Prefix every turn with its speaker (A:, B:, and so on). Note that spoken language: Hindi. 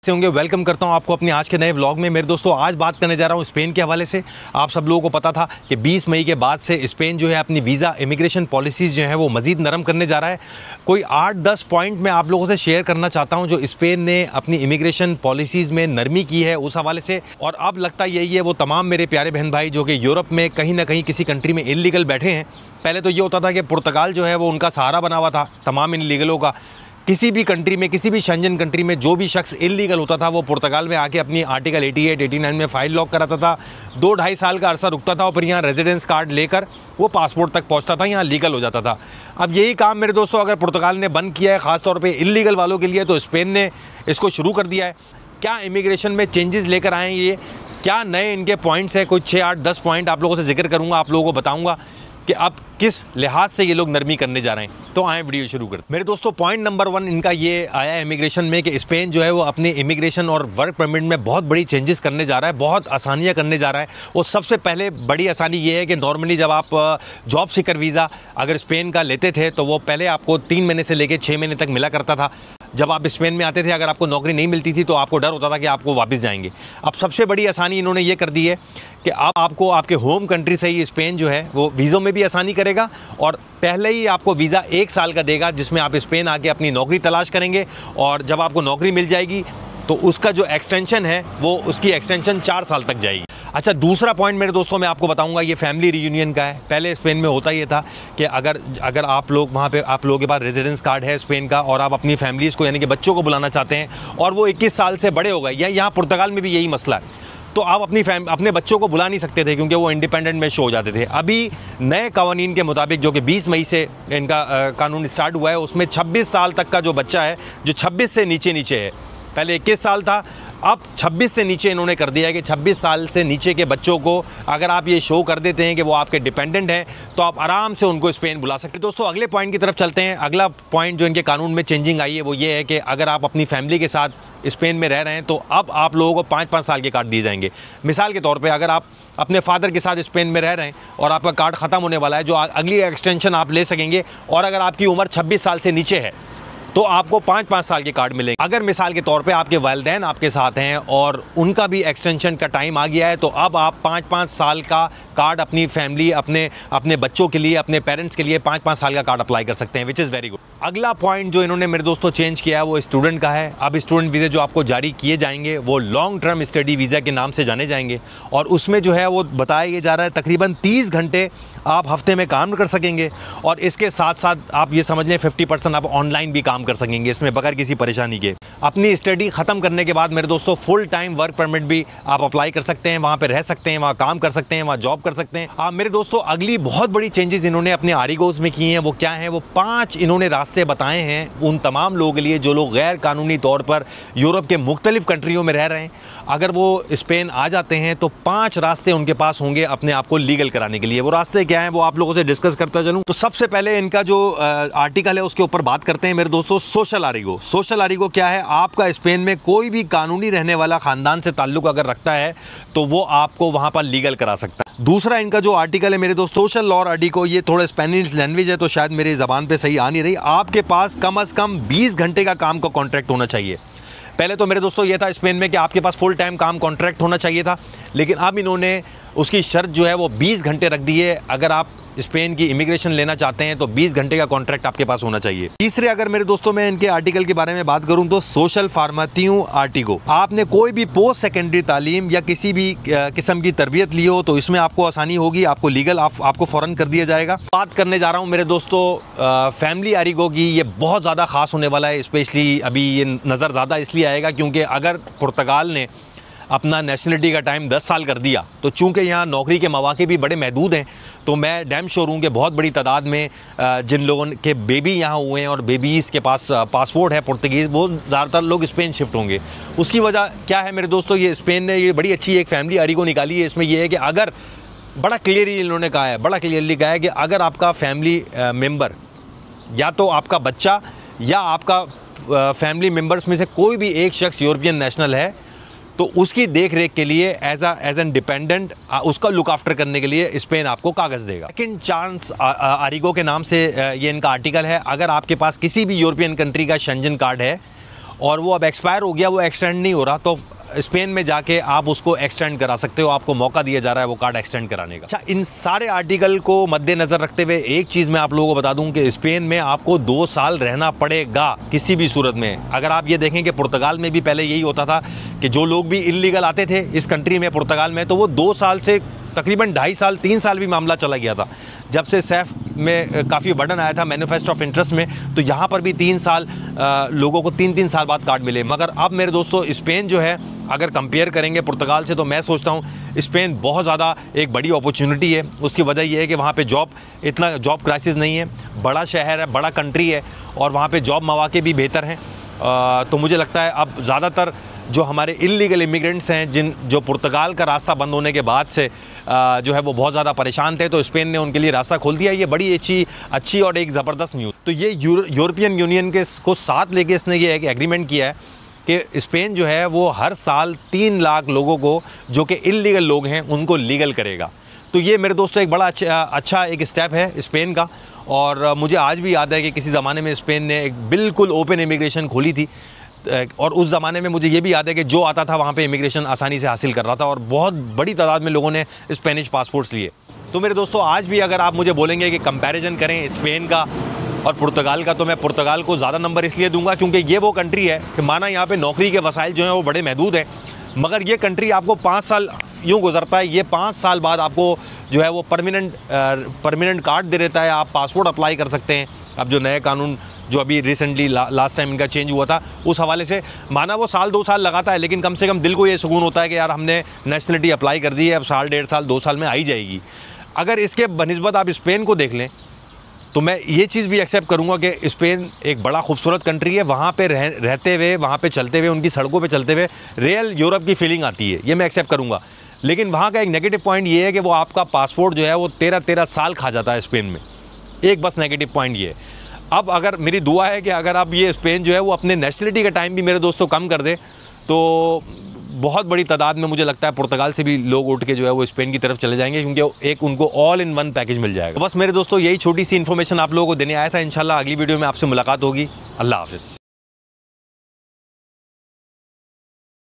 A: से होंगे। वेलकम करता हूं आपको अपने आज के नए व्लॉग में। मेरे दोस्तों, आज बात करने जा रहा हूं स्पेन के हवाले से। आप सब लोगों को पता था कि 20 मई के बाद से स्पेन जो है अपनी वीज़ा इमिग्रेशन पॉलिसीज़ जो है वो मज़ीद नरम करने जा रहा है। कोई 8-10 पॉइंट मैं आप लोगों से शेयर करना चाहता हूं जो स्पेन ने अपनी इमिग्रेशन पॉलिसीज़ में नरमी की है उस हवाले से। और अब लगता यही है वो तमाम मेरे प्यारे बहन भाई जो कि यूरोप में कहीं ना कहीं किसी कंट्री में इलीगल बैठे हैं। पहले तो ये होता था कि पुर्तगाल जो है वो उनका सहारा बना हुआ था तमाम इलीगलों का। किसी भी कंट्री में, किसी भी शेंजन कंट्री में जो भी शख्स इलीगल होता था वो पुर्तगाल में आके अपनी आर्टिकल 88-89 में फ़ाइल लॉक कराता था। 2-2.5 साल का अरसा रुकता था और फिर यहाँ रेजिडेंस कार्ड लेकर वो पासपोर्ट तक पहुँचता था, यहाँ लीगल हो जाता था। अब यही काम मेरे दोस्तों अगर पुर्तगाल ने बंद किया है ख़ासतौर पर इलीगल वालों के लिए, तो स्पेन ने इसको शुरू कर दिया है। क्या इमिग्रेशन में चेंजेस लेकर आए ये, क्या नए इनके पॉइंट्स हैं, कुछ 6-8-10 पॉइंट आप लोगों से जिक्र करूँगा, आप लोगों को बताऊँगा कि अब किस लिहाज से ये लोग नरमी करने जा रहे हैं। तो आए वीडियो शुरू करते हैं। मेरे दोस्तों, पॉइंट नंबर 1 इनका ये आया है इमिग्रेशन में कि स्पेन जो है वो अपने इमिग्रेशन और वर्क परमिट में बहुत बड़ी चेंजेस करने जा रहा है, बहुत आसानियां करने जा रहा है। और सबसे पहले बड़ी आसानी ये है कि नॉर्मली जब आप जॉब सीकर वीज़ा अगर स्पेन का लेते थे तो वो पहले आपको 3 महीने से लेकर 6 महीने तक मिला करता था। जब आप स्पेन में आते थे अगर आपको नौकरी नहीं मिलती थी तो आपको डर होता था कि आपको वापस जाएंगे। अब सबसे बड़ी आसानी इन्होंने ये कर दी है कि अब आपको आपके होम कंट्री से ही स्पेन जो है वो वीज़ों में भी आसानी करेगा और पहले ही आपको वीज़ा 1 साल का देगा जिसमें आप स्पेन आके अपनी नौकरी तलाश करेंगे। और जब आपको नौकरी मिल जाएगी तो उसका जो एक्सटेंशन है वो उसकी एक्सटेंशन 4 साल तक जाएगी। अच्छा, दूसरा पॉइंट मेरे दोस्तों मैं आपको बताऊंगा, ये फैमिली रीयूनियन का है। पहले स्पेन में होता ये था कि अगर आप लोग वहाँ पे आप लोगों के पास रेजिडेंस कार्ड है स्पेन का और आप अपनी फैमिलीज़ को यानी कि बच्चों को बुलाना चाहते हैं और वो 21 साल से बड़े हो गए, या यहाँ पुर्तगाल में भी यही मसला है, तो आप अपने बच्चों को बुला नहीं सकते थे क्योंकि वो इंडिपेंडेंट में शो हो जाते थे। अभी नए कानून के मुताबिक जो कि 20 मई से इनका कानून स्टार्ट हुआ है उसमें 26 साल तक का जो बच्चा है, जो 26 से नीचे है, पहले 21 साल था, अब 26 से नीचे इन्होंने कर दिया है कि 26 साल से नीचे के बच्चों को अगर आप ये शो कर देते हैं कि वो आपके डिपेंडेंट हैं तो आप आराम से उनको स्पेन बुला सकते हैं। दोस्तों, अगले पॉइंट की तरफ चलते हैं। अगला पॉइंट जो इनके कानून में चेंजिंग आई है वो ये है कि अगर आप अपनी फैमिली के साथ स्पेन में रह रहे हैं तो अब आप लोगों को 5-5 साल के कार्ड दिए जाएंगे। मिसाल के तौर पर अगर आप अपने फादर के साथ स्पेन में रह रहे हैं और आपका कार्ड ख़त्म होने वाला है, जो अगली एक्सटेंशन आप ले सकेंगे, और अगर आपकी उम्र 26 साल से नीचे है तो आपको 5-5 साल के कार्ड मिलेंगे। अगर मिसाल के तौर पे आपके वालिदैन आपके साथ हैं और उनका भी एक्सटेंशन का टाइम आ गया है तो अब आप 5-5 साल का कार्ड अपनी फैमिली, अपने बच्चों के लिए, अपने पेरेंट्स के लिए 5-5 साल का कार्ड अप्लाई कर सकते हैं, विच इज़ वेरी गुड। अगला पॉइंट जो इन्होंने मेरे दोस्तों चेंज किया है वो स्टूडेंट का है। अब स्टूडेंट वीज़े जो आपको जारी किए जाएंगे वो लॉन्ग टर्म स्टडी वीज़ा के नाम से जाने जाएंगे और उसमें जो है वो बताया जा रहा है तकरीबन 30 घंटे आप हफ्ते में काम कर सकेंगे और इसके साथ साथ आप ये समझ लें 50% आप ऑनलाइन भी काम कर सकेंगे इसमें बगैर किसी परेशानी के। अपनी स्टडी ख़त्म करने के बाद मेरे दोस्तों फुल टाइम वर्क परमिट भी आप अप्लाई कर सकते हैं, वहाँ पे रह सकते हैं, वहाँ काम कर सकते हैं, वहाँ जॉब कर सकते हैं। मेरे दोस्तों, अगली बहुत बड़ी चेंजेस इन्होंने अपने आरिगोस में की हैं। वो क्या हैं? वो 5 इन्होंने रास्ते बताए हैं उन तमाम लोगों के लिए जो लोग गैर कानूनी तौर पर यूरोप के मुख्तलिफ कंट्रियों में रह रहे हैं। अगर वो स्पेन आ जाते हैं तो 5 रास्ते उनके पास होंगे अपने आप को लीगल कराने के लिए। वो रास्ते क्या हैं वो आप लोगों से डिस्कस करता चलूँ। तो सबसे पहले इनका जो आर्टिकल है उसके ऊपर बात करते हैं मेरे दोस्तों, सोशल आरिगो। सोशल आरिगो क्या है? आपका स्पेन में कोई भी कानूनी रहने वाला ख़ानदान से ताल्लुक़ अगर रखता है तो वो आपको वहाँ पर लीगल करा सकता है। दूसरा इनका जो आर्टिकल है मेरे दोस्त, सोशल लॉ आर्टिको, ये थोड़ा स्पेनिश लैंग्वेज है तो शायद मेरी ज़बान पे सही आ नहीं रही। आपके पास कम से कम 20 घंटे का काम का कॉन्ट्रैक्ट होना चाहिए। पहले तो मेरे दोस्तों ये था स्पेन में कि आपके पास फुल टाइम काम कॉन्ट्रैक्ट होना चाहिए था, लेकिन अब इन्होंने उसकी शर्त जो है वो 20 घंटे रख दी है। अगर आप स्पेन की इमिग्रेशन लेना चाहते हैं तो 20 घंटे का कॉन्ट्रैक्ट आपके पास होना चाहिए। तीसरे अगर मेरे दोस्तों मैं इनके आर्टिकल के बारे में बात करूं तो सोशल फार्मातियों आर्टिको, आपने कोई भी पोस्ट सेकेंडरी तालीम या किसी भी किस्म की तरबियत ली हो तो इसमें आपको आसानी होगी, आपको लीगल आपको फ़ौरन कर दिया जाएगा। बात करने जा रहा हूँ मेरे दोस्तों फैमिली आरिगो की। ये बहुत ज़्यादा ख़ास होने वाला है, स्पेशली अभी ये नज़र ज़्यादा इसलिए आएगा क्योंकि अगर पुर्तगाल ने अपना नेशनलिटी का टाइम 10 साल कर दिया तो चूँकि यहाँ नौकरी के मौके भी बड़े महदूद हैं, तो मैं डैम श्योर हूँ कि बहुत बड़ी तादाद में जिन लोगों के बेबी यहाँ हुए हैं और बेबीज़ के पास पासपोर्ट है पुर्तगीज़, वो ज़्यादातर लोग स्पेन शिफ्ट होंगे। उसकी वजह क्या है मेरे दोस्तों? ये स्पेन ने ये बड़ी अच्छी एक फैमिली आरिगो निकाली है। इसमें यह है कि अगर बड़ा क्लियरली इन्होंने कहा है, बड़ा क्लियरली कहा है कि अगर आपका फैमिली मेम्बर या तो आपका बच्चा या आपका फैमिली मेम्बर्स में से कोई भी एक शख्स यूरोपियन नेशनल है तो उसकी देख रेख के लिए एज एन डिपेंडेंट उसका लुक आफ्टर करने के लिए स्पेन आपको कागज़ देगा। सेकंड चांस आरिगो के नाम से ये इनका आर्टिकल है। अगर आपके पास किसी भी यूरोपियन कंट्री का शेंजन कार्ड है और वो अब एक्सपायर हो गया, वो एक्सटेंड नहीं हो रहा, तो स्पेन में जाके आप उसको एक्सटेंड करा सकते हो, आपको मौका दिया जा रहा है वो कार्ड एक्सटेंड कराने का। अच्छा, इन सारे आर्टिकल को मद्देनज़र रखते हुए एक चीज़ मैं आप लोगों को बता दूं कि स्पेन में आपको 2 साल रहना पड़ेगा किसी भी सूरत में। अगर आप ये देखें कि पुर्तगाल में भी पहले यही होता था कि जो लोग भी इल्लीगल आते थे इस कंट्री में, पुर्तगाल में, तो वो 2 साल से तकरीबन 2.5 साल 3 साल भी मामला चला गया था। जब से सैफ में काफ़ी बर्डन आया था मैनिफेस्टो ऑफ इंटरेस्ट में, तो यहाँ पर भी 3 साल लोगों को 3-3 साल बाद कार्ड मिले। मगर अब मेरे दोस्तों स्पेन जो है, अगर कंपेयर करेंगे पुर्तगाल से, तो मैं सोचता हूँ स्पेन बहुत ज़्यादा एक बड़ी अपॉर्चुनिटी है। उसकी वजह यह है कि वहाँ पे इतना जॉब क्राइसिस नहीं है, बड़ा शहर है, बड़ा कंट्री है, और वहाँ पे जॉब मौके भी बेहतर हैं। तो मुझे लगता है अब ज़्यादातर जो हमारे इल्लीगल इमिग्रेंट्स हैं, जो पुर्तगाल का रास्ता बंद होने के बाद से जो है वो बहुत ज़्यादा परेशान थे, तो स्पेन ने उनके लिए रास्ता खोल दिया। ये बड़ी अच्छी और एक ज़बरदस्त न्यूज़। तो ये यूरोपियन यूनियन को साथ लेके इसने ये एक एग्रीमेंट किया है कि स्पेन जो है वो हर साल 3 लाख लोगों को, जो कि इल्लीगल लोग हैं, उनको लीगल करेगा। तो ये मेरे दोस्तों एक बड़ा अच्छा एक स्टेप है स्पेन का। और मुझे आज भी याद है कि किसी ज़माने में स्पेन ने एक बिल्कुल ओपन इमिग्रेशन खोली थी, और उस ज़माने में मुझे ये भी याद है कि जो आता था वहाँ पे इमिग्रेशन आसानी से हासिल कर रहा था, और बहुत बड़ी तादाद में लोगों ने स्पेनिश पासपोर्ट्स लिए। तो मेरे दोस्तों आज भी अगर आप मुझे बोलेंगे कि कंपैरिजन करें स्पेन का और पुर्तगाल का, तो मैं पुर्तगाल को ज़्यादा नंबर इसलिए दूंगा क्योंकि ये वो कंट्री है कि माना यहाँ पे नौकरी के वसाइल जो हैं वो बड़े महदूद हैं, मगर ये कंट्री आपको 5 साल यूँ गुजरता है, ये 5 साल बाद आपको जो है वो परमानेंट कार्ड दे देता है, आप पासपोर्ट अप्लाई कर सकते हैं। अब जो नए कानून जो अभी रिसेंटली लास्ट टाइम इनका चेंज हुआ था, उस हवाले से माना वो 1-2 साल लगाता है, लेकिन कम से कम दिल को ये सुकून होता है कि यार हमने नेशनलिटी अप्लाई कर दी है, अब 1.5-1.5 साल में आ ही जाएगी। अगर इसके बनिस्बत आप स्पेन को देख लें, तो मैं ये चीज़ भी एक्सेप्ट करूँगा कि स्पेन एक बड़ा खूबसूरत कंट्री है। वहाँ पे रहते हुए, वहाँ पे चलते हुए, उनकी सड़कों पे चलते हुए रियल यूरोप की फीलिंग आती है, ये मैं एक्सेप्ट करूँगा। लेकिन वहाँ का एक नेगेटिव पॉइंट ये है कि वो आपका पासपोर्ट जो है वो 13-13 साल खा जाता है स्पेन में। एक बस नेगेटिव पॉइंट ये है। अब अगर मेरी दुआ है कि अगर आप ये स्पेन जो है वो अपने नेशनलिटी का टाइम भी मेरे दोस्तों कम कर दे, तो बहुत बड़ी तादाद में मुझे लगता है पुर्तगाल से भी लोग उठ के जो है वो स्पेन की तरफ चले जाएंगे, क्योंकि एक उनको ऑल इन वन पैकेज मिल जाएगा। बस मेरे दोस्तों यही छोटी सी इन्फॉर्मेशन आप लोगों को देने आया था। इंशाल्लाह अगली वीडियो में आपसे मुलाकात होगी। अल्लाह हाफिज़।